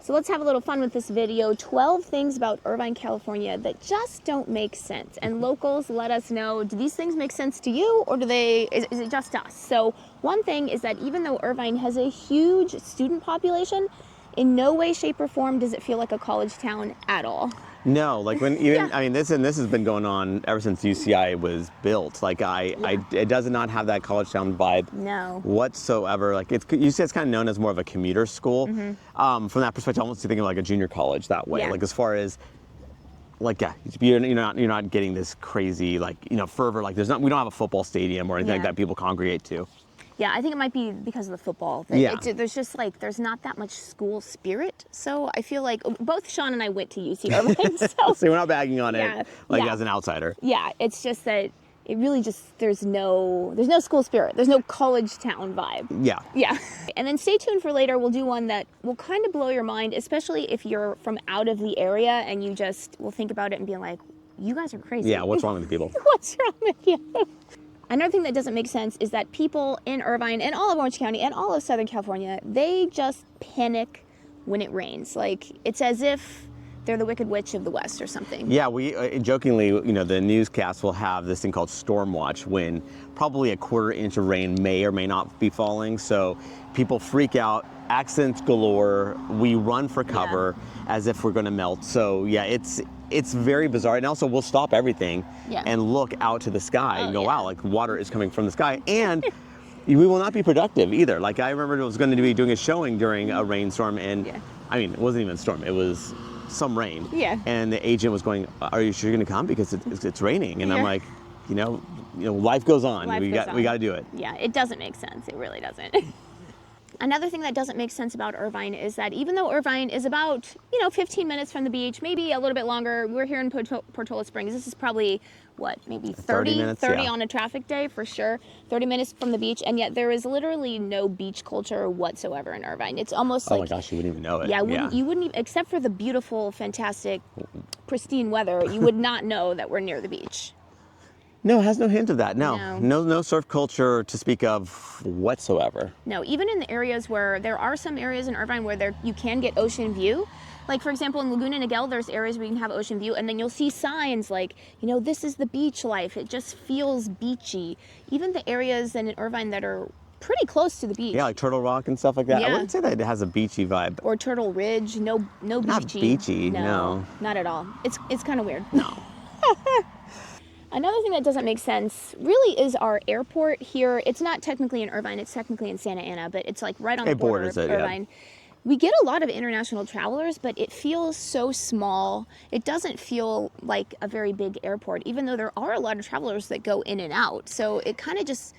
So let's have a little fun with this video. 12 things about Irvine, California that just don't make sense. And locals, let us know, do these things make sense to you, or is it just us? So one thing is that even though Irvine has a huge student population, in no way, shape, or form does it feel like a college town at all. No, like when even, I mean, this has been going on ever since UCI was built. Like it does not have that college town vibe whatsoever. Like you say, it's kind of known as more of a commuter school. From that perspective, almost thinking of like a junior college that way. Like as far as like, you're not getting this crazy fervor. Like we don't have a football stadium or anything like that people congregate to. Yeah, I think it might be because of the football thing. There's just there's not that much school spirit. So I feel like both Sean and I went to UC Irvine. So we're not bagging on it as an outsider. Yeah, it's just that it really just, there's no school spirit. There's no college town vibe. Yeah. Yeah. And then stay tuned for later. We'll do one that will kind of blow your mind, especially if you're from out of the area and you just will think about it and be like, you guys are crazy. Yeah, what's wrong with people? What's wrong with you? Another thing that doesn't make sense is that people in Irvine and all of Orange County and all of Southern California, they just panic when it rains. Like, it's as if they're the Wicked Witch of the West or something. Yeah, we jokingly, the newscast will have this thing called storm watch when probably a quarter inch of rain may or may not be falling. So people freak out, accidents galore. We run for cover as if we're going to melt. So yeah, it's very bizarre. And also we'll stop everything and look out to the sky and go, wow, like water is coming from the sky. And we will not be productive either. Like I remember I was going to be doing a showing during a rainstorm and I mean, it wasn't even a storm. It was some rain. Yeah. And the agent was going, are you sure you're going to come? Because it's raining. And I'm like, life goes on. We got to do it. Yeah, it doesn't make sense. It really doesn't. Another thing that doesn't make sense about Irvine is that even though Irvine is about, 15 minutes from the beach, maybe a little bit longer, we're here in Portola Springs. This is probably, maybe 30 minutes, 30 on a traffic day for sure, 30 minutes from the beach, and yet there is literally no beach culture whatsoever in Irvine. It's almost like... Oh my gosh, you wouldn't even know it. Yeah, you wouldn't even, except for the beautiful, fantastic, pristine weather, you would not know that we're near the beach. No, it has no hint of that. No surf culture to speak of whatsoever. No, even in the areas where there are some areas in Irvine where you can get ocean view. Like, for example, in Laguna Niguel, there's areas where you can have ocean view, and then you'll see signs like, this is the beach life. It just feels beachy. Even the areas in Irvine that are pretty close to the beach. Yeah, like Turtle Rock and stuff like that. Yeah. I wouldn't say that it has a beachy vibe. Or Turtle Ridge. No beachy. Not beachy, no. Not at all. It's kind of weird. No. Another thing that doesn't make sense really is our airport here. It's not technically in Irvine, it's technically in Santa Ana, but it's like right on the border of Irvine. We get a lot of international travelers, but it feels so small. It doesn't feel like a very big airport, even though there are a lot of travelers that go in and out. So it kind of just,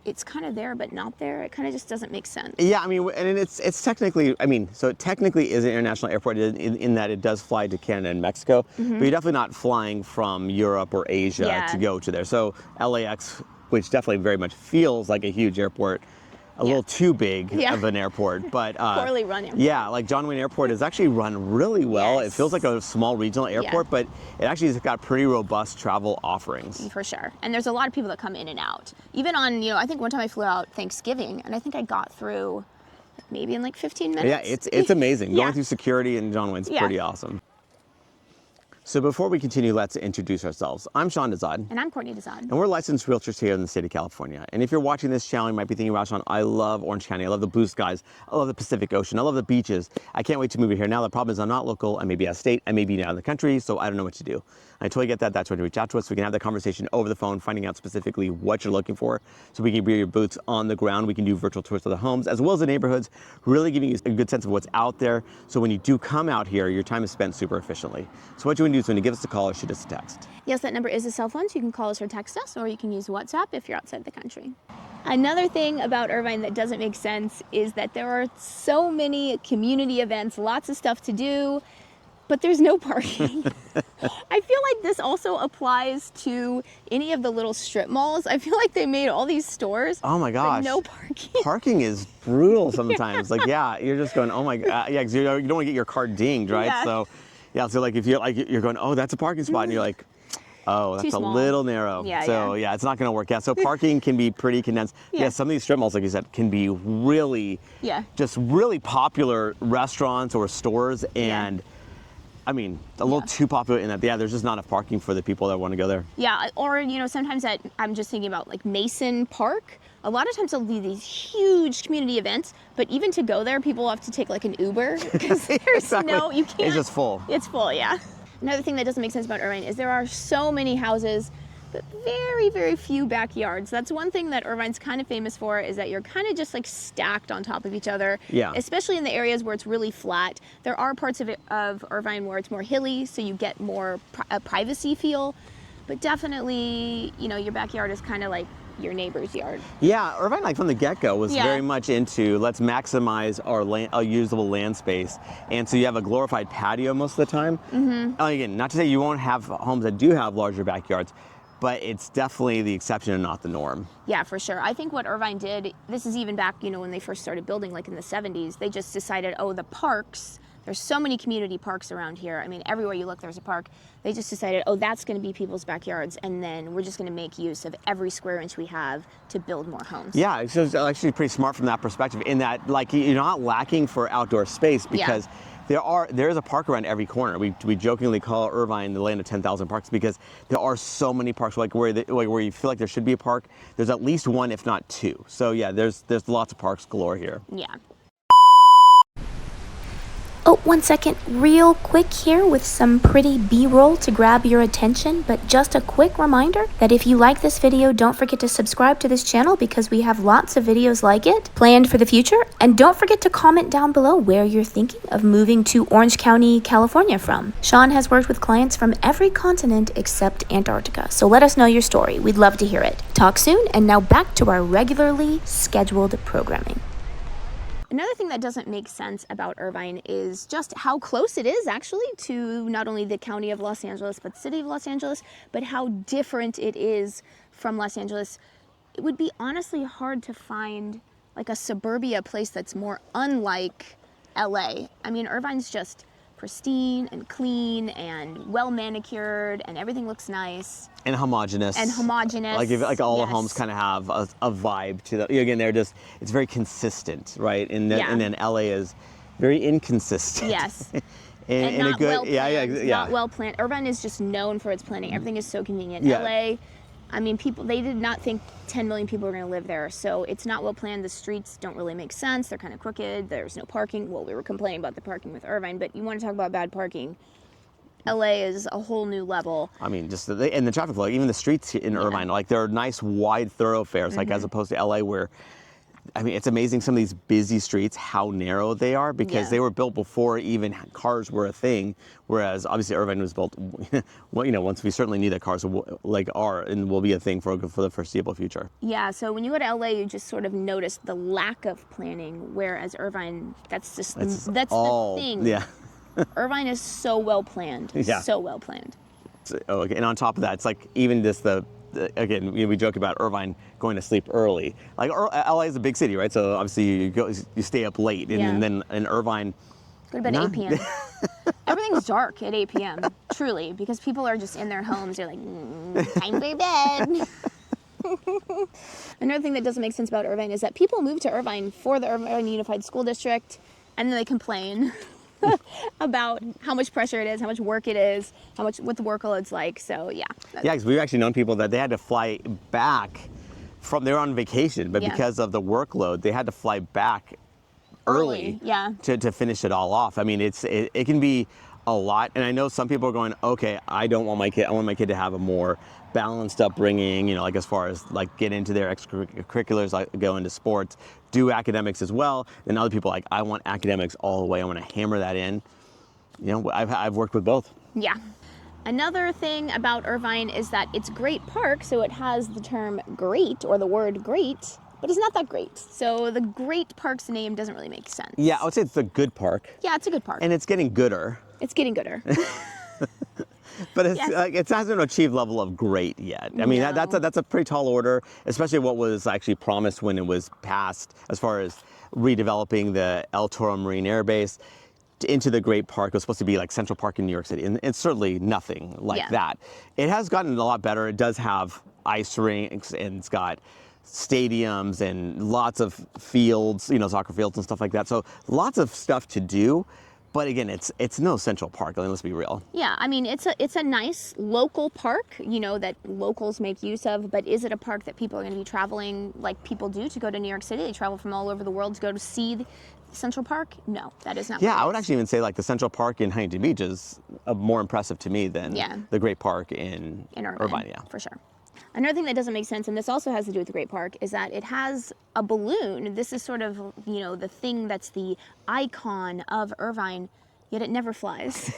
it's kind of there, but not there. It kind of just doesn't make sense. Yeah, I mean, and it's technically, so it technically is an international airport in that it does fly to Canada and Mexico, but you're definitely not flying from Europe or Asia to go to there. So LAX, which definitely very much feels like a huge airport, a little too big of an airport, but poorly run airport. Yeah, like John Wayne Airport is actually run really well. Yes. It feels like a small regional airport, but it actually has got pretty robust travel offerings. For sure, and there's a lot of people that come in and out. Even on, I think one time I flew out Thanksgiving, and I think I got through maybe in like 15 minutes. Yeah, it's amazing. Going through security in John Wayne's pretty awesome. So before we continue, let's introduce ourselves. I'm Sean Dezad. And I'm Courtney Dezad. And we're licensed realtors here in the state of California. And if you're watching this channel, you might be thinking, wow, Sean, I love Orange County. I love the blue skies. I love the Pacific Ocean. I love the beaches. I can't wait to move here. Now, the problem is I'm not local. I may be out of state. I may be out of the country, so I don't know what to do. I totally get that. That's when you reach out to us. We can have that conversation over the phone, finding out specifically what you're looking for. So we can bring your boots on the ground. We can do virtual tours of the homes, as well as the neighborhoods, really giving you a good sense of what's out there. So when you do come out here, your time is spent super efficiently. So what you want to do is when you give us a call or shoot us a text. Yes, that number is a cell phone, so you can call us or text us, or you can use WhatsApp if you're outside the country. Another thing about Irvine that doesn't make sense is that there are so many community events, lots of stuff to do, but there's no parking. I feel like this also applies to any of the little strip malls. I feel like they made all these stores. Oh my gosh. No parking. Parking is brutal sometimes. Like, you're just going, oh my God. Yeah, because you don't want to get your car dinged, right? Yeah. So like if you're going, oh, that's a parking spot, and you're like, Oh, that's a little narrow. Yeah, so yeah, it's not going to work out. So parking can be pretty condensed. Yeah, some of these strip malls, like you said, can be really, just really popular restaurants or stores, and I mean, a little too popular in that, there's just not enough parking for the people that want to go there. Yeah, or, you know, sometimes I'm just thinking about like Mason Park. A lot of times there'll be these huge community events, but even to go there, people have to take like an Uber because there's you can't. It's just full. It's full, yeah. Another thing that doesn't make sense about Irvine is there are so many houses, but very, very few backyards. That's one thing that Irvine's kind of famous for, is that you're kind of just like stacked on top of each other. Yeah. Especially in the areas where it's really flat. There are parts of Irvine where it's more hilly, so you get more a privacy feel. But definitely, you know, your backyard is kind of like your neighbor's yard. Yeah, Irvine, like from the get-go, was very much into let's maximize our usable land space, and so you have a glorified patio most of the time. Again, not to say you won't have homes that do have larger backyards, but it's definitely the exception and not the norm. Yeah, for sure. I think what Irvine did, this is even back, you know, when they first started building, like in the 70s, they just decided, oh, the parks, there's so many community parks around here. I mean, everywhere you look, there's a park. They just decided, oh, that's going to be people's backyards, and then we're just going to make use of every square inch we have to build more homes. Yeah, so it's actually pretty smart from that perspective, in that, like, you're not lacking for outdoor space, because there is a park around every corner. We jokingly call Irvine the land of 10,000 parks, because there are so many parks, like where you feel like there should be a park, there's at least one, if not two. So yeah, there's lots of parks galore here. Yeah. Oh, 1 second, real quick here with some pretty B-roll to grab your attention, but just a quick reminder that if you like this video, don't forget to subscribe to this channel, because we have lots of videos like it planned for the future. And don't forget to comment down below where you're thinking of moving to Orange County, California from. Sean has worked with clients from every continent except Antarctica, so let us know your story. We'd love to hear it. Talk soon, and now back to our regularly scheduled programming. Another thing that doesn't make sense about Irvine is just how close it is actually to not only the county of Los Angeles, but the city of Los Angeles, but how different it is from Los Angeles. It would be honestly hard to find like a suburbia place that's more unlike LA. I mean, Irvine's just pristine and clean and well manicured, and everything looks nice. And homogenous. Like all the homes kind of have a vibe to them. Again, it's very consistent, right? And then LA is very inconsistent. Yes. and not a good, well planned, not well planned. Irvine is just known for its planning. Everything is so convenient. LA, I mean, they did not think 10 million people were going to live there, so it's not well planned. The streets don't really make sense. They're kind of crooked. There's no parking. Well, we were complaining about the parking with Irvine, but you want to talk about bad parking. LA is a whole new level. I mean, just and the traffic flow, even the streets in Irvine, like they're nice wide thoroughfares, like as opposed to LA, where, I mean, it's amazing some of these busy streets, how narrow they are, because they were built before even cars were a thing. Whereas obviously Irvine was built, well, you know, once we certainly need that cars like are and will be a thing for the foreseeable future. Yeah, so when you go to LA, you just sort of notice the lack of planning, whereas Irvine, that's the thing. Yeah. Irvine is so well planned. So well planned. Okay. And on top of that, it's like even just again, we joke about Irvine going to sleep early. Like LA is a big city, right? So obviously you stay up late, and then in Irvine, go to bed at 8 p.m. Everything's dark at 8 p.m. Truly, because people are just in their homes. They're like, time for bed. Another thing that doesn't make sense about Irvine is that people move to Irvine for the Irvine Unified School District, and then they complain about how much pressure it is, how much work it is, what the workload's like. So yeah. Yeah, because we've actually known people that they had to fly back from, they were on vacation, but because of the workload, they had to fly back early to finish it all off. I mean, it can be a lot, and I know some people are going, okay, I want my kid to have a more balanced upbringing, you know, like as far as like get into their extracurriculars, like go into sports, do academics as well. And other people like, I want academics all the way. I want to hammer that in. You know, I've worked with both. Yeah. Another thing about Irvine is that it's great park, so it has the term great or the word great, but it's not that great. So the Great Park's name doesn't really make sense. Yeah, I would say it's a good park. Yeah, it's a good park. And it's getting gooder. It's getting gooder. But it's like, it hasn't achieved level of great yet. I mean, that's a pretty tall order, especially what was actually promised when it was passed as far as redeveloping the El Toro Marine Air Base. into the great park. It was supposed to be like Central Park in New York City, and it's certainly nothing like that. It has gotten a lot better. It does have ice rinks, and it's got stadiums and lots of fields, you know, soccer fields and stuff like that. So lots of stuff to do. But again, it's no Central Park. I mean, let's be real. Yeah, I mean, it's a nice local park, you know, that locals make use of. But is it a park that people are going to be traveling like people do to go to New York City? They travel from all over the world to go to see Central Park? No, that is not. Yeah, I would actually even say like the Central Park in Huntington Beach is more impressive to me than the Great Park in Irvine. Yeah, for sure. Another thing that doesn't make sense, and this also has to do with the Great Park, is that it has a balloon. This is sort of, you know, the thing that's the icon of Irvine, yet it never flies.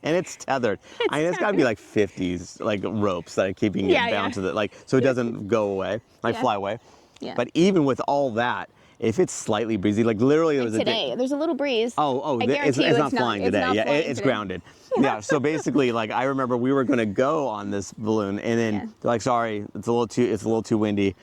And it's tethered. I mean, it's got to be like 50s, like ropes that are keeping it bound to the, like, so it doesn't go away, like fly away. Yeah. But even with all that, if it's slightly breezy, like literally there was today, there's a little breeze. It's not flying today. Yeah, it's grounded. Yeah. So basically, like I remember we were going to go on this balloon, and then they're like, sorry, it's a little too windy.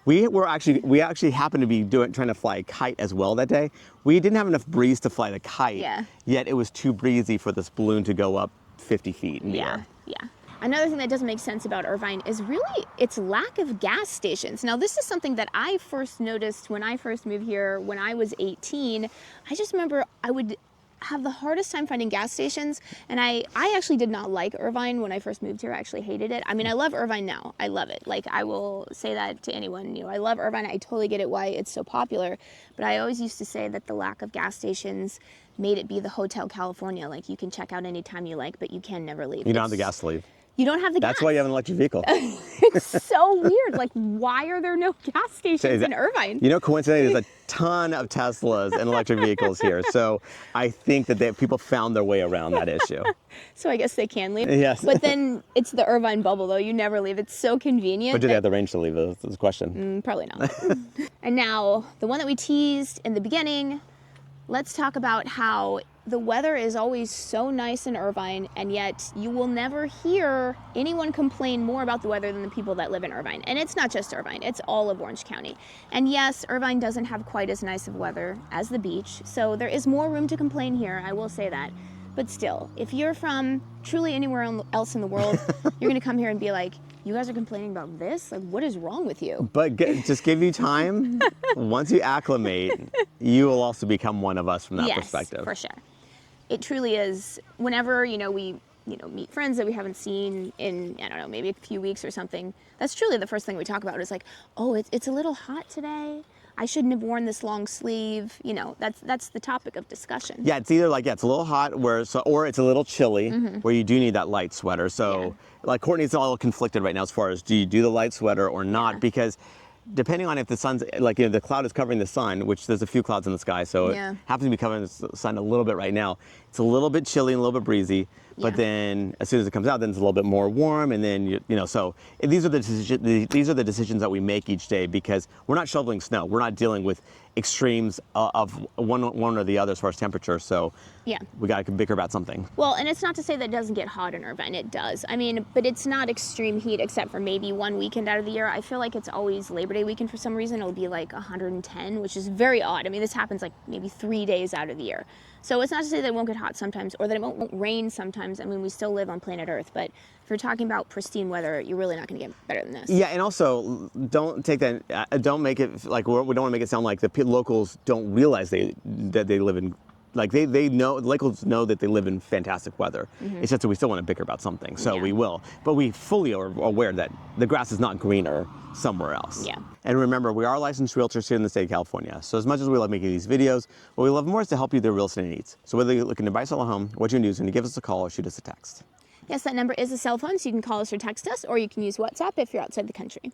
We actually happened to be trying to fly a kite as well that day. We didn't have enough breeze to fly the kite. Yet it was too breezy for this balloon to go up 50 feet in the air. Yeah. Another thing that doesn't make sense about Irvine is really its lack of gas stations. Now, this is something that I first noticed when I first moved here when I was 18. I just remember I would have the hardest time finding gas stations, and I actually did not like Irvine when I first moved here. I actually hated it. I mean, I love Irvine now. I love it. Like, I will say that to anyone. You know, I love Irvine. I totally get it why it's so popular, but I always used to say that the lack of gas stations made it be the Hotel California. Like, you can check out anytime you like, but you can never leave. You don't have the gas to leave. You don't have the gas. That's why you have an electric vehicle. It's so weird. Like, why are there no gas stations in Irvine? You know, coincidentally, there's a ton of Teslas and electric vehicles here. So I think that people found their way around that issue. So I guess they can leave. Yes. But then it's the Irvine bubble, though. You never leave. It's so convenient. But do they have the range to leave? That's the question. Probably not. And now, the one that we teased in the beginning, let's talk about how the weather is always so nice in Irvine, and yet you will never hear anyone complain more about the weather than the people that live in Irvine. And it's not just Irvine, it's all of Orange County. And yes, Irvine doesn't have quite as nice of weather as the beach, so there is more room to complain here, I will say that. But still, if you're from truly anywhere else in the world, you're gonna come here and be like, you guys are complaining about this? Like, what is wrong with you? But just give you time. Once you acclimate, you will also become one of us from that perspective. Yes, for sure. It truly is. Whenever, we meet friends that we haven't seen in, I don't know, maybe a few weeks or something, that's truly the first thing we talk about is like, oh, it's a little hot today. I shouldn't have worn this long sleeve. You know, that's the topic of discussion. Yeah, it's either like, it's a little hot or it's a little chilly where you do need that light sweater. So like Courtney's a little conflicted right now as far as do you do the light sweater or not? Because depending on if the sun's, the cloud is covering the sun, which there's a few clouds in the sky, so it happens to be covering the sun a little bit right now. It's a little bit chilly and a little bit breezy, but then as soon as it comes out, then it's a little bit more warm, and then, so these are the decisions that we make each day because we're not shoveling snow. We're not dealing with extremes of one or the other as far as temperature, so we got to bicker about something. Well, and it's not to say that it doesn't get hot in Irvine. It does. I mean, but it's not extreme heat except for maybe one weekend out of the year. I feel like it's always Labor Day weekend for some reason. It'll be like 110, which is very odd. I mean, this happens like maybe 3 days out of the year. So it's not to say that it won't get hot sometimes or that it won't rain sometimes. I mean, we still live on planet Earth, but if you're talking about pristine weather, you're really not going to get better than this. Yeah, and also don't take that. Don't make it like we don't want to make it sound like the locals don't realize that they live in. Like they know, the locals know that they live in fantastic weather. It's just that we still want to bicker about something, so we will. But we fully are aware that the grass is not greener somewhere else. Yeah. And remember, we are licensed realtors here in the state of California. So as much as we love making these videos, what we love more is to help you with your real estate needs. So whether you're looking to buy, sell a home, what you do is give us a call or shoot us a text. Yes, that number is a cell phone, so you can call us or text us, or you can use WhatsApp if you're outside the country.